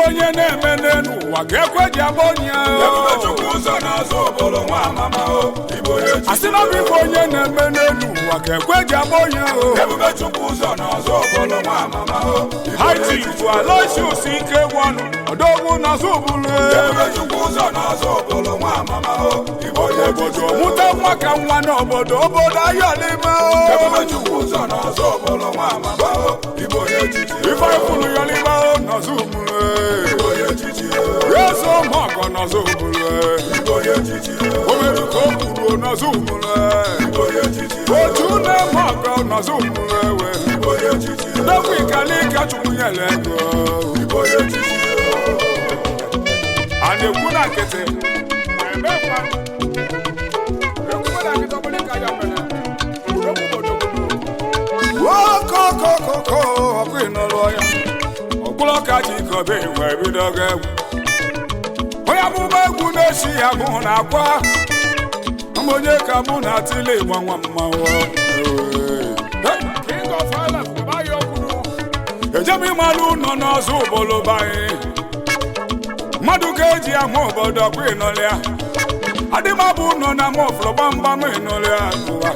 onye na-eme n'ụwa ga-ekwe ji abonye asị na bụ ife onye na-eme n'ụwa ga-ekwe ji abonye haiti bụ Aloysius Ikegwuonu odogwu n'azụ ụbụlụ obodo mụta nwa ka nwa n'obodo ayọlime ife ifuru yọlime n'azụ ụbụlụ yeso mọgọ n'azụ ụbụlụ omeru ka o kwuru n'azụ ụbụlụ otu na-eme ọgọ n'azụ ụbụlụ n'okwu ikalika chukwu nyere ego a na-ekwu na nkịtị okokokoko ọkụ ịnọrọ ya ọkpụrụ ka ji kobe wee bido ga egwu onye amụma egwu na-eshi ya mụ na akwa onye ka mụ na atịle ịgba nwa mmanwụ ejebe ịmalụ ụlọ n'ọzọ ụbọlụ banyị mmadụ ga-eji ahụ obodo kwa ịnọlịa adịmabụ ụlọ na ama ọfụlụ gbamgbam ịnọlịa ụwa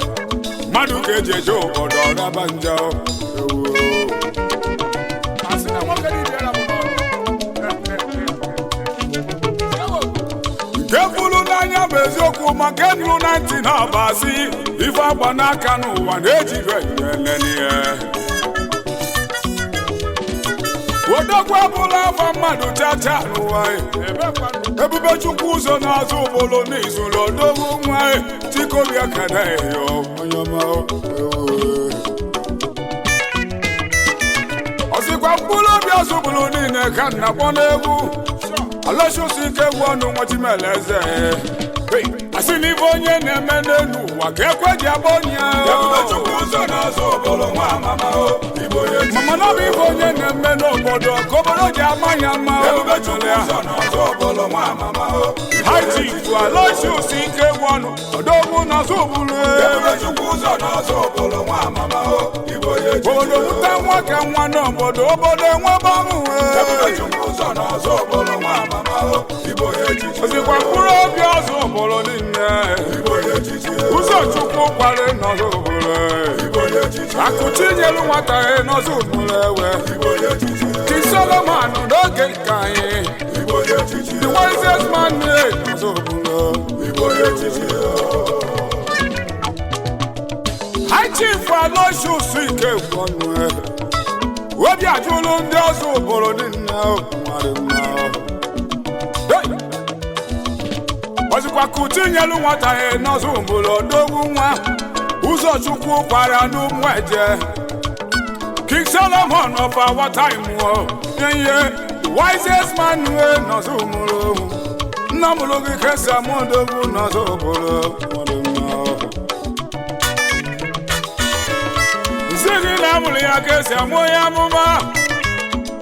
mmadụ ga-eji eje obodo ọraba njọ nke furu n'anya bụ eziokwu ma nke nụrụ na ntị na ọbasi ife agba n'aka n'ụwa na-ejibe elenie odogwu abụla afọ mmadụ chacha n'ụwa ebube chukwu ụzọ n'azụ ụbụlụ n'izuru odogwu nwa Chikobia Kadeyo ọsịkwa mkpụrụ obi azụbụlụ niile ka nna kpọ n'egwu Aloysius Ikegwuonu Nwachimeleze asị n'ife onye na-eme n'elu ụwa ka ekwe ji abonye mama na bụ ife onye na-eme n'obodo ka obodo ji ama ya mma haiti bụ Aloysius Ikegwuonu odogwu n'azụ ụbụlụ obodo mụta nwa ka nwa n'obodo enwebe ozikwa mkpụrụ obi ọzọ ụbụlụ niile ụzọ chukwu kwara n'ọzọ ụbụlụ akụchi nyelu nwata ya n'ọzọ ụbụlụ ewe King Solomon n'oge nke anyị the wisest man n'ọzọ ụbụlụ High Chief Aloysius Ikegwuonu obi ajụlụ ndị ọzọ ụbụlụ niile ozikwa kụchi nyelu nwata ya n'ọzọ ụbụlụ odogwu nwa ụzọ chukwu kwara n'ụmụ eje King Solomon of our time the wisest man n'ọzọ ụbụlụ nna mụlụ gị kesa mụ odogwu n'ọzọ ụbụlụ nsị gị na amụrụ ya ka esi amụ onye amụma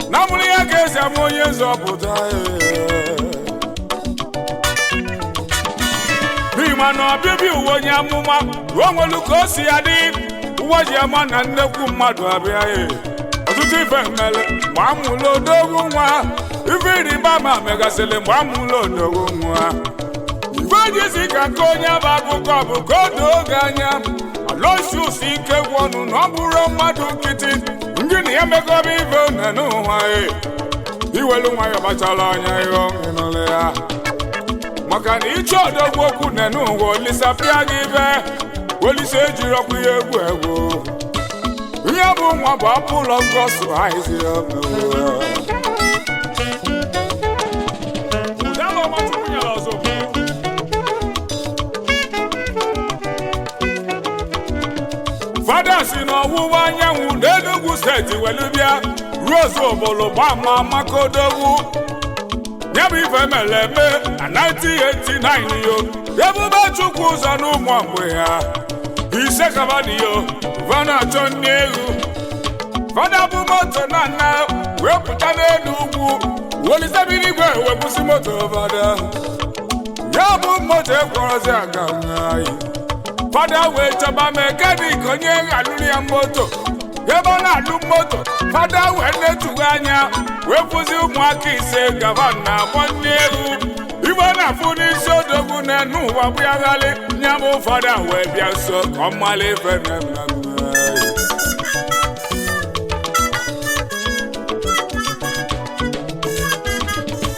na amụrụ ya ka esi amụ onye nzọpụta bima na ọbịbịa uwe onye amụma ruo nwelu ka o si ya dị uwe ji ama na nnekwu mmadụ abịa ọtụtụ ife mmele mgbe amụlụ odogwu nwa ife ịrịba ama megasịrị mgbe amụlụ odogwu nwa ife jizi ka nke onye bụ akụkọ bụ ka o doo oge anya Aloysius Ikegwuonu na ọ bụrụ mmadụ nkịtị ndị na ya megoba ife one n'ụwa iwelu nwayọ gbachala anya ihe ịnụle ya maka na ịchọ odogwu okwu nene ụwa olisapịa gị ibe olise ejiri ọkụ ya egwu egwu ihe bụ nwa bụ apụ ụlọ ngọsụ haizi fada si n'ọwụwa anyanwụ n'Enugu steeti welu bịa Rose Obolo gbama makodogwu ya bụ ife mere eme na 1989 yo Ebube Chukwu ụzọ n'ụmụ mgbe ya ise kabadiyo vana achọ nni egwu fada bụ moto na nna wee pụta n'elu ugwu wolisebiri igwe wepụsị moto fada ya bụ moto ekworozi aga anyị fada wee chọba mekanik onye alụrụ ya moto ebe ọ na-alụ moto fada wee netughi anya wee fụzi ụmụaka ise gaba na agba nni egwu ibe na-afụ n'isi odogwu n'enu ụwa bụ ya ghali nya bụ fada wee bịa nso ka ọ mala ife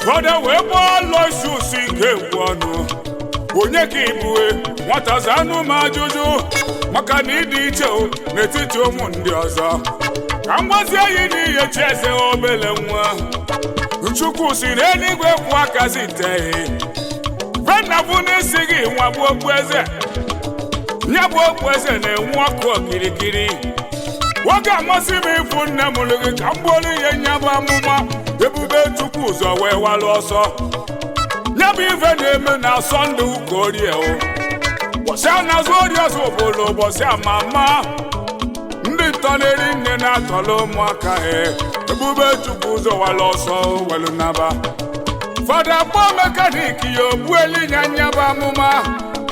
fada wee gbaa lọshus nke egwu ọnụ onye ka ibue nwata zanụ m ajụjụ maka na ịdị iche n'etiti ụmụ ndị ọzọ ka m gwazie ya n'ihe chi eze obele nwa Chukwu si n'eluigwe kwụ aka ziteghị fena bụ n'isi gị nwa bụ okpueze ya bụ okpueze na-enwu ọkụ okirikiri nwoke amasị m ịfụ nne m lụ gị ka m gbuolu ihe nya bụ amụma Ebube Chukwu ụzọ wee walụ ọsọ ya bụ ife na-eme na Sọnde ụka orie ụbọchị a na-azụ ori ọzọ Obolo ụbọchị amama ndị ntọ na-eri nne na-atọla ụmụaka Ebube Chukwu ụzọ walụ ọsọ welu naba fada kpọọ mekaniki ya ogbueli nya bụ amụma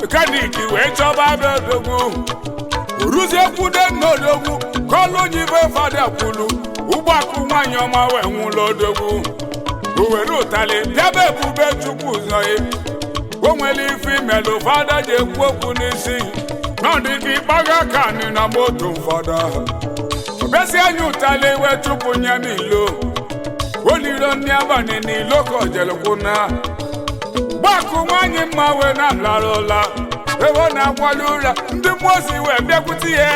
mekaniki wee chọba abịa odogwu oruzie kwude nna odogwu ka ọlụ onye ibe fada kwulu ụgbọakụ nwaanyị ọma wee nwụla odogwu o were ụtalị bịaba Ebube Chukwu ụzọ o nwere ife imelụ fada ji ekwu okwu n'isi n'ọdịka ịkpaga ka anyị na moto fada obesi anya ụtalị wee chụpụ nya n'ilo oliro ndị abalị n'ilo ka ojelekwu na ụgbọakụ nwaanyị mma wee na-alara ụla ebe ọ na-akwali ụra ndị mmụọ ozi wee bịakwute ihe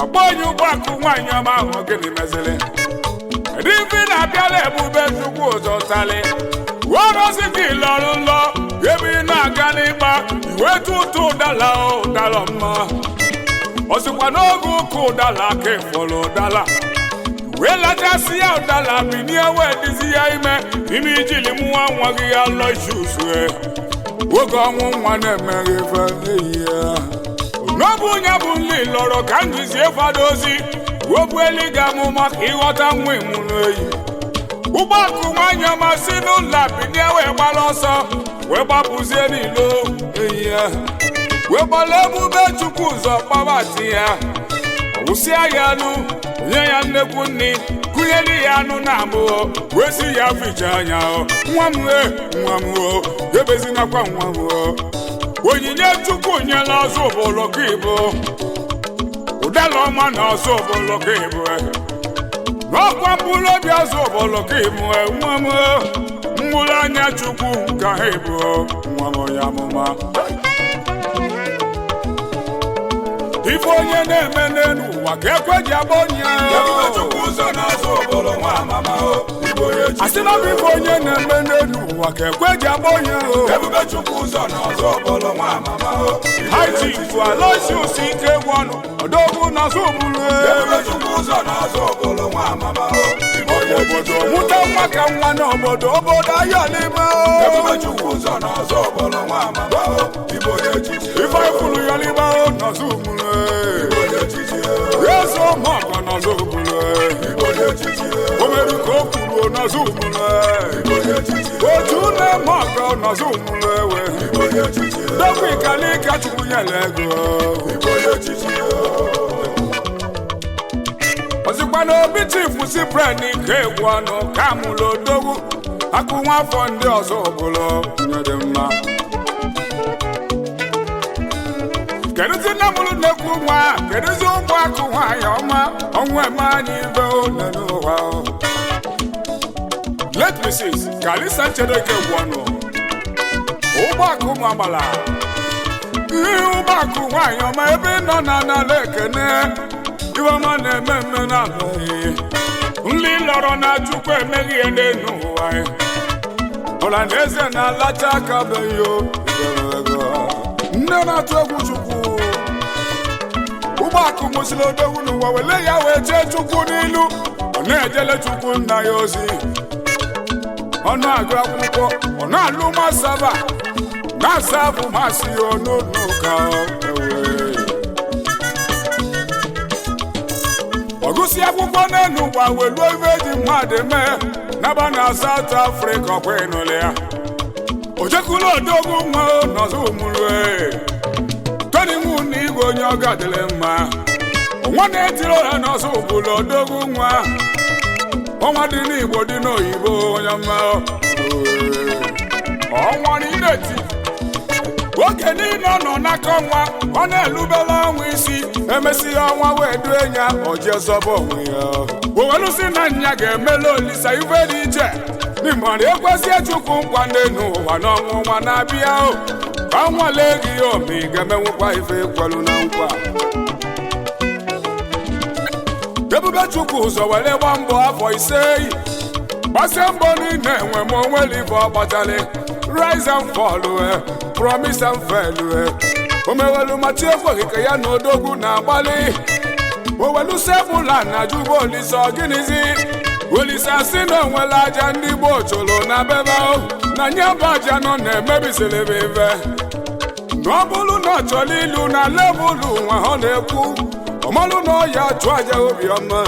ọgbọ onye ụgbọakụ nwaanyị ọma ahụ gịnị meziri ife na-abịala Ebube Chukwu ụzọ ụtalị wọrọzi gị lọrụ nlọ ebe ị na-aga n'ịgba iwe tụtụ ụdala ụdala mma ọ sịkwa n'oge ụka ụdala ka ịfọrọ ụdala wee lachasị ya ụdala binie wee dizi ya ime ijili nwa nwa gị ya lọchusue oge ọnwụ nwa na-emeghị ife n'ihi ya n'ọbụ onye bụ nli lọrọ ka m jizie fada ozi wogbueli ga amụma ka ịghọta nwa ịmụ n'oyi ụgbọakụ nwaanyị ọma si n'ụlọ binie wee gbara ọsọ wee gbapụzie n'ilo eyi ya wee gbara Ebube Chukwu ụzọ kpabati ya ọwụsịa ya anụ nye ya nnekwu nni gụnyere ya anụ na abụọ wee si ya ficha anya nwa m ebezinakwa nwa m onyinye Chukwu nyela ọzọ Obolo ka ịbụ ụdala ọma na ọzọ Obolo ka ịbụ n'ọkwa mkpụrụ obi ọzọ Obolo ka ịbụ nwa m mkpụrụ anya Chukwu ka ha ịbụ nwa m ya amụma ife onye na-eme n'elu ụwa ka ekwe ji agba onye asị na ife onye na-eme n'elu ụwa ka ekwe ji agba onye haiti bụ Aloysius ike egwu ọnụ ọdọgwu n'azụ Obolo obodo mụta nwa ka nwa n'obodo ahịa n'ime ife ifuru ya n'ime n'azụ Yeso mọ̀kọ̀ n'ọzọ Obolo o mere ka o kwuru n'ọzọ Obolo otu na-emọ̀kọ̀ n'ọzọ Obolo dokwu ikalika Chukwu nyere ego ozikwa na obi chifu si pren ike egwu ọnụ ka mụlụ odogwu akụ nwa afọ ndị ọzọ Obolo nyere mma kedụzi nne mụrụ nnekwu nwa kedụzi ụmụakụ nwaanyị ọma ọnwa eme anyị ibe ole n'ụwa Let Mrs. Kalisa Chedeke Wano Ụgbọakụ Nwambala ụgbọakụ nwanyị ọma ebe nọ na n'ala ekene Iwema na-eme mme na abụghị nli lọrọ na Chukwu emeghị ihe n'elu ụwa ọla na eze na-alacha aka beghị nne na-atụ egwu Chukwu ụgbọakụ mụsịrị odogwu n'ụwa wele ya wee chee Chukwu n'ilu ọ na-ejele Chukwu nna ya ozi ọ na-agụ akwụkwọ ọ na-alụ masaba na-asa afụ masị ya n'ụka ọgụsị akwụkwọ n'elu ụwa weluo ife ji mmadụ mee naba na South Africa ọkwa ịnụle ya o jekwuru odogwu nwa n'ọzọ ụmụrụ toni nwu na igwe onye ọ gadịrị mma ọnwa na-etiri ụra n'ọzọ ụbụrụ odogwu nwa ọnwa dị n'Igbo dị n'oyibo onye mma ọnwa n'ineti oge niile ọ nọ n'aka ọnwa ọ na-elubela ọnwa isi emesịa ọnwa wee due ya oje zọba onwe ya owelusi na nya ga-emela Olisa ife dị iche n'ịmara ekwezie Chukwu nkwa n'elu ụwa n'ọnwụ nwa na-abịa ka nwale gị omi ga-emenwukwa ife kwelu na nkwa Ebube Chukwu ụzọ were gba mbọ afọ ise gbasie mbọ niile enwe ma onwere ife ọ gbatali rise and fall promise and fail o mewelu mati ekweghị ka ya na odogwu na-agbalị owelu sebụla na juba Olisa gịnịzi Olisa si na onwela aja ndị Igbo chụrụ na bebe na nye bụ aja nọ na-emebisịrị ife na ọ bụrụ na ọ chọrọ ilu na lebụlụ nwa ọ na-ekwu ọmalụ na ọya achụ aja obiọma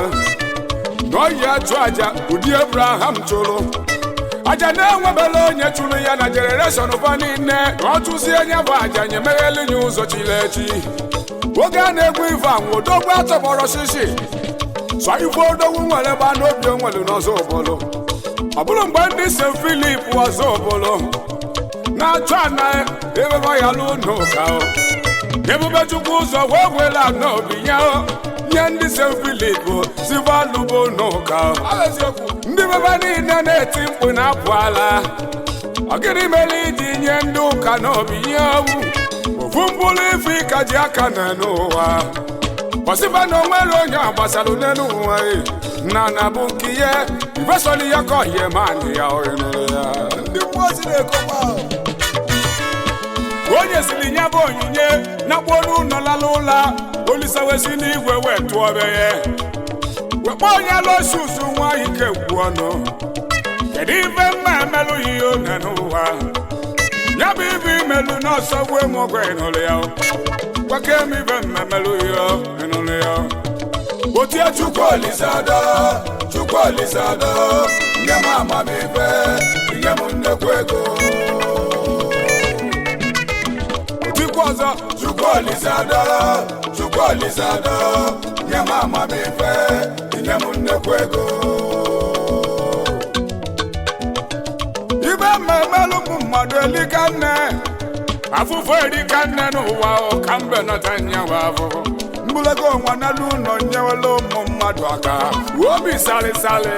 na ọya achụ aja ụdị Abraham chụrụ aja na-enwebela onye chụrụ ya na generation ụfa niile na ọ chụzie nye bụ aja nye meghelu nye ụzọ chile echi oge a na-egwu ife anwụ odogwu atọgbọrọ shishi sọ ife odogwu nwere gba n'obi onwelu n'ọzọ obodo ọ bụrụ mgbe ndị St. Philip ọzọ obodo na-achụ ana ebebe ya n'ụka Ebube Chukwu ụzọ wee wela n'obi ya nye ndị St. Philip sivalụbo n'ụka ndị bebe niile na-eti mkpu na-apụ ala ọ gịnị mere iji nye ndị ụka n'obi ya ofu mbụlụ ife ịka ji aka na n'ụwa ọsịba na onwere onye agbasara n'elu ụwa na bụ nke ihe ifesọli ya ka ọhie manị ya ndị mmụọ si na-ekokwa onye siri nya bụ onyinye nakpọrọ ụlọ lala ụla Olisa wesi n'igwe wee tụọ be ya wekpa onye losusu nwa ike kwu ọnụ kedu ife mma emelụ ihe one n'ụwa ya bụ ife imelu n'ọsọ gbuo mọgwụ ịnụrụ ya gwake m ife mma emelụ ihe ịnụrụ ya otie Chukwu Olisa do nye m amamife nye m nnekwu ego ọzọ Chukwu Olisa do nye m amamife nye m nnekwu ego ibe mmemelụ bụ mmadụ elika nne afụfụ erika nne n'ụwa ka mbe nọta nyawa afụfụ mbụlego onwa n'elu ụlọ nyewela ụmụ mmadụ aka obi salịsalị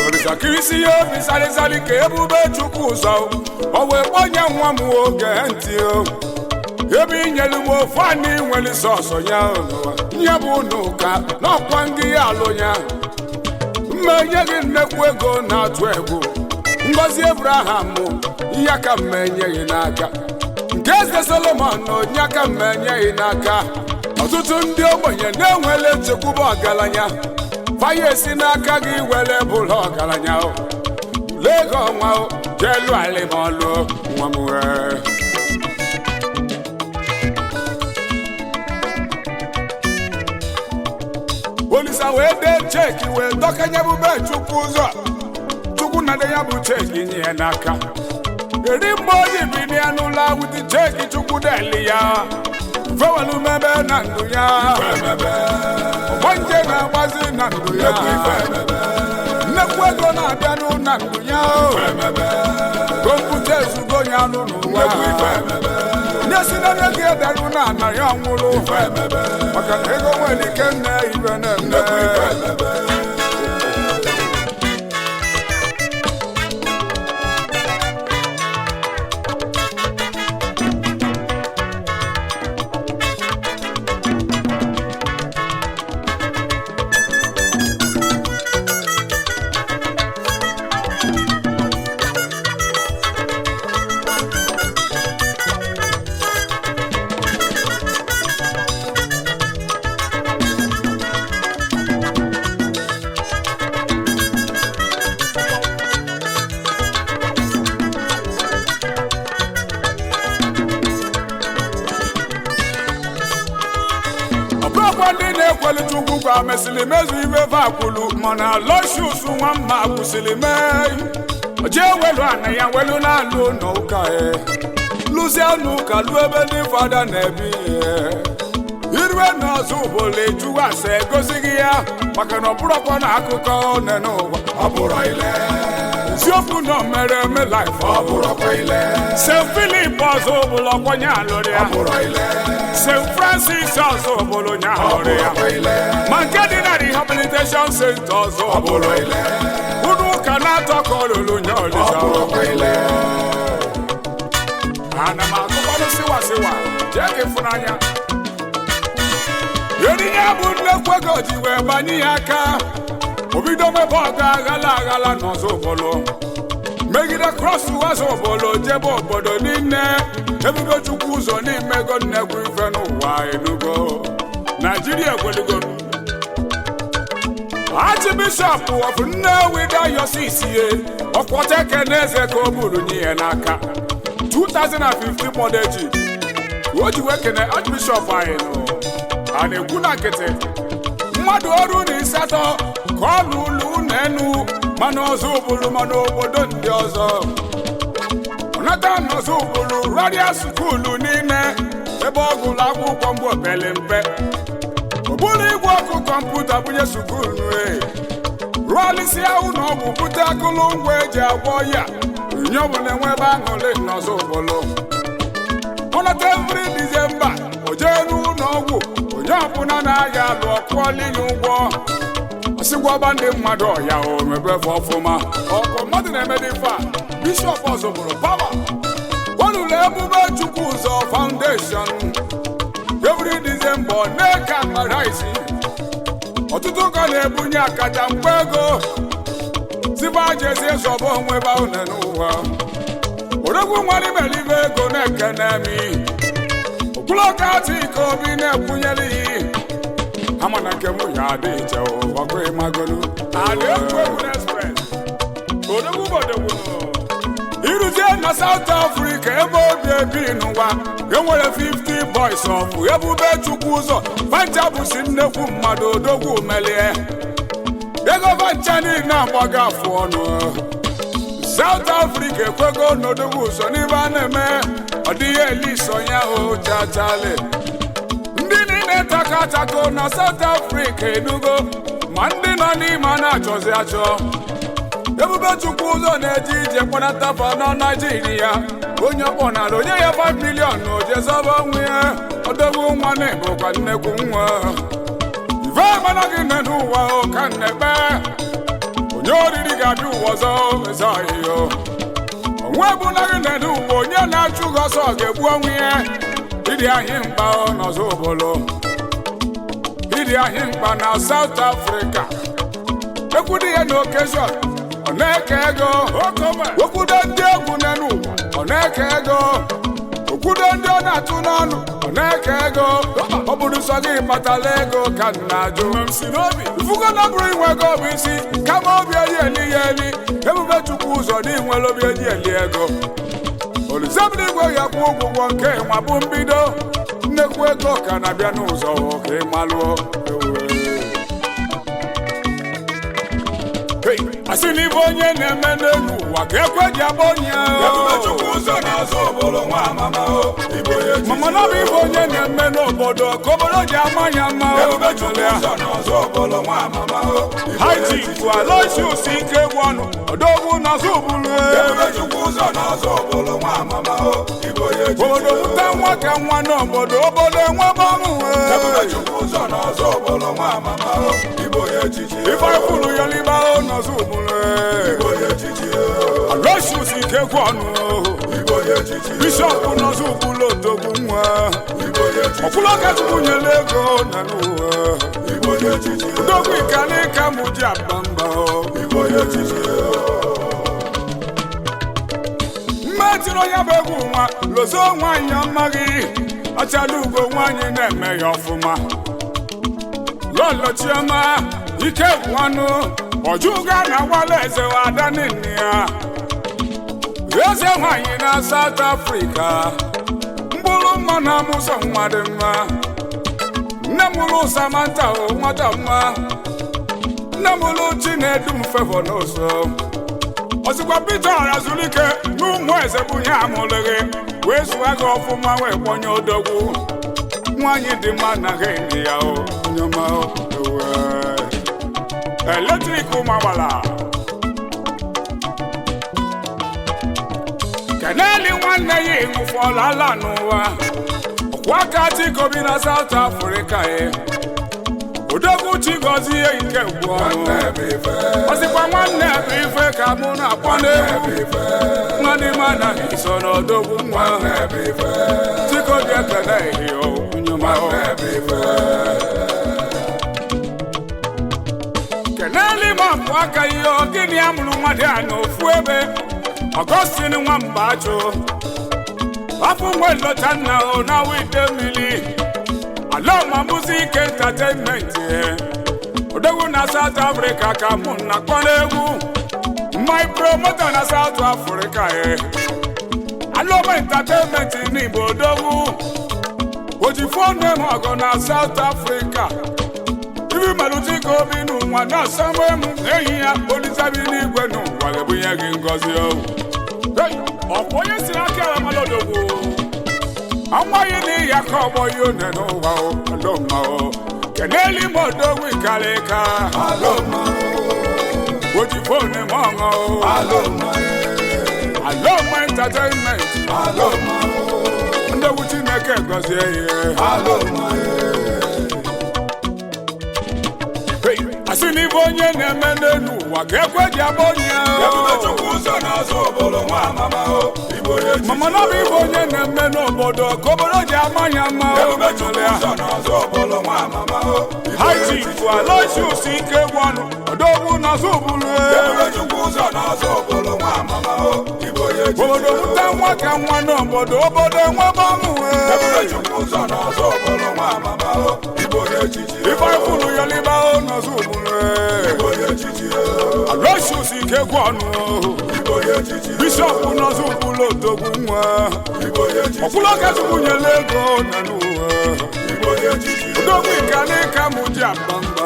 Olisa kirisi ya obi salịsalị ka Ebube Chukwu ụzọ o wee kpọnye nwa m oge ntị ebe inyelu m ofu anyị nwere sọsọ ya nye bụ n'ụka n'ọkwa ngị ya alụ ya mmenye gị nnekwu ego na-atụ egwu Ngozi Abraham ya ka mmenyeghị n'aka nke eze Solomon na onye aka mmenyeghị n'aka ọtụtụ ndị ogbenye na-enwele nchekwube ọgaranya faya esi n'aka gị were bụrụ ọgaranya lego ọnwa jelu alimọlụ nwa m Olisa wee dee cheki wee dọkanye Ebube Chukwu ụzọ Chukwu na de ya bụ cheki nye ya n'aka eri mgbe oji bi ya n'ụlọ awụdị cheki Chukwu deli ya fewelu mebe na ndụ ya ọgbanje na-agbazi na ndụ ya nnekwu ego na-abịanụ na ndụ ya kọmputa ezugo ya n'ụwa nye si na ego edaru na ana ya nwụrụ maka na ego nwere ike nne ibe na-eme kweli chukwu kwa mesili mezu ibe vakwulu mana Aloysius nwamma kwụsịrị mee oje welu ana ya welu na alụ n'ụka Luciano ka lu ebe ndị fada na-ebi irwe n'ọzọ ụbọlụ ejuwa ase gosighị ya maka na ọ bụrụkwa na akụkọ one n'ụwa ọ bụrụ ile isiokwu nọ mere eme life ọ bụrụkwa ile St. Philip ọzọ ụbụlụ ọkwanye alụrụ ya ọ bụrụ ile St. Francis ọzọ ụbụlụ nya ọ alụrụ ya bụrụkwa ile ma nke dị na rehabilitation center ọzọ ọ bụrụ ile unu ụka na-atọ ka olulu nya ọ olisa bụrụkwa ile ana m agụkwanụ siwa jee ka ịfụnanya yeri ya bụ nnekwu ego ji wee gbanye ya aka obido mebe ọga aghala n'ọzọ obodo megide krọs ụzọ obodo jebe obodo niile ebube chukwu ụzọ n'imego nnekwu ife n'ụwa enugo Naijiria ekweligo Archbishop of Nnewi Diocese ọkwọta Ekeneze ka o buru nye ya n'aka 2015 modeji o ji wee kene Archbishop anyị nọ a na-ekwu na nkịtị mmadụ ọrụ na ịsatọ ka ọ lụlụ n'enu mana ọzọ ụbụrụ mana obodo ndị ọzọ ọnata n'ọzọ ụbụrụ radio skuulu niile ebe ọ gụrụ akwụkwọ mgbe opele mpe oburu igwe ọkụ kọmputa bunye skuulu rụọlisi ahụ na ọgwụ bute akụlụngwa eji agwọ ya onye ọbụla enwe ebe aṅụrị n'ọzọ ụbụrụ ọnata every December o jee n'ụlọ ọgwụ onye ọbụla na-aya alụ ọkụọla inye ụgwọ ọsịgwọba ndị mmadụ ọya o mebefe ọfụma ọkụ mmadụ na-emede ife a Bishọp ọzọ bụrụ pawa olulu emume Chukwuzọ Foundation every December na-eke akpara isi ọtụtụ ụka na-ebunye akaja mkpa ego ziba jezi zọba onwe ebe ahụ n'ụwa odogwu nwere imelibe ego na-ekenemi okpuloka ike obi na-ekwunyere iyi ama na nke mụ ya adị iche ọkụ ịmagolu adị egwu express odogwu iruzie na South Africa ebe obi ebi n'ụwa enwere 50 boys of ebube Chukwuzọ vancha bụsi nnekwu mmadụ odogwu melie ego vancha niile agbaga afụ ọnụ South Africa ekwego n'odogwu ụzọ n'ibe a na-eme ọ dịghị eliso ya hụ chachale ndị niile takatako na South Africa enugo ma ndị nọ n'ime a na-achọzi achọ ebube Chukwuzọ na-eji ije kpọnatafa na Naijiria onye ọkpọnala onye ya 5 million na ojezọba onwe ya odogwu nwa na-ebụkwa nnekwu nwa ife mana gị nne n'ụwa ka nnekpe onye oriri ga-abịa ụwa ọzọ ezeahịhịa onwe bụla gị nne n'ụwa onye na-achụ gị ọsọ ga-egbu onwe ya ịdị ahị mkpa n'ọzọ obodo ịdị ahị mkpa na South Africa ekwudi ya na occasion ọ na-eke ego okwudo ndị egwu n'enu ọ na-eke ego okwudo ndị ọ na-atụ n'ọnụ ọ na-eke ego ọ bụrụ sọ gị kpatala ego ka nna ajụ ifugo na bụrụ inwe ego bụ isi kama obi eji eli ya eli ebube Chukwuzọ dị nwere obi eji eli ego Olizebiri igwe ya kwụ ụgwọ nke nwa bụ mbido nnekwu ego ka na-abịa n'ụzọ ka ị malụọ asị n'ibe onye na-eme n'elu ụwa ka ekwe ji abụ onye mama na bụ ibe onye na-eme n'obodo ka obodo ji ama ya mma haitifu Aloysius ike egwu ọnụ odogwu n'ọzọ ụbụrụ obodo bute nwa ka nwa n'obodo obodo enwebe ọṅụ ife kwuru ya libe ahụ n'ọzọ ụbụrụ Aloysius ike egwu ọnụ Bishọp n'ọzọ ụbụrụ odogwu nwa ọkwụlọka Chukwu nyere ego na n'ụwa odogwu ikalika mụ ji abamba mmetiri onye bụ egwu nwa lozo nwaanyị amaghị achala ugo nwaanyị na-eme ya ọfụma Lọlọ Chioma ike gwanụ ọjụga na nwale eze ada nne ya eze nwaanyị na South Africa mkpụrụ mma na amụsọ nwa dị mma Namulu Samantha o nwadamma Namulu Chinedum Favor n'ụzọ Osikwa Peter Azulike n'ụmụ eze bunye amụlịghị wee zụwa gị ọfụma wee kpọnye odogwu nwanyị dị mma na gị ya o nyoma eletrik ụmụagbala Keneli nwanne ya ịṅụfọla ala n'ụwa ọkwa aka Chikobi na South Africa odogwu Chigozie nke ugbu ọzịkwa nwanne bụ ife ka mụ na-akpọ n'egwu nwanne ma na iso n'odogwu nwa Chikobi ekele ihe nyoma Keneli ma mpụ aka ihe gịnị amụrụ mmadụ a n'ofu ebe Augustine Nwambacho afọ nwe lọta nna o na wide mmiri Aloma Music Entertainment odogwu na South Africa ka mụ na kpọ n'egwu my promoter na South Africa Aloma Entertainment n'Igbo odogwu oji fone m ọgọ na South Africa ibi malụti ka obi n'ụwa na asamwe m ehi ya olisabi n'igwe n'ụwa ga-ebunye gị ngọzi ọkwa onye siri aka ya malodogwu amaghị n'ihi aka ọgbọ ihe one n'ụwa Aloma Keneli m odogwu ikalika oji fone m ọṅụ Aloma Entertainment ndogwu Chineke gọzie ihe asị n'ibe onye na-eme n'elu ụwa ka ekwe ji abụ onye mama na bụ ibe onye na-eme n'obodo ka obodo ji ama ya mma Haiti Aloysius ike gwanụ odogwu n'azụ ụbụrụ obodo mụta nwa ka nwa n'obodo obodo enwebe ọṅụ ife ifuru ya liba o n'azụ ụbụrụ Aloysius ike gwanụ Bishop n'azụ ụbụrụ odogwu nwa ọkwụlọka Chukwu nyere ego na n'ụwa odogwu ikalika mụ ji aba mba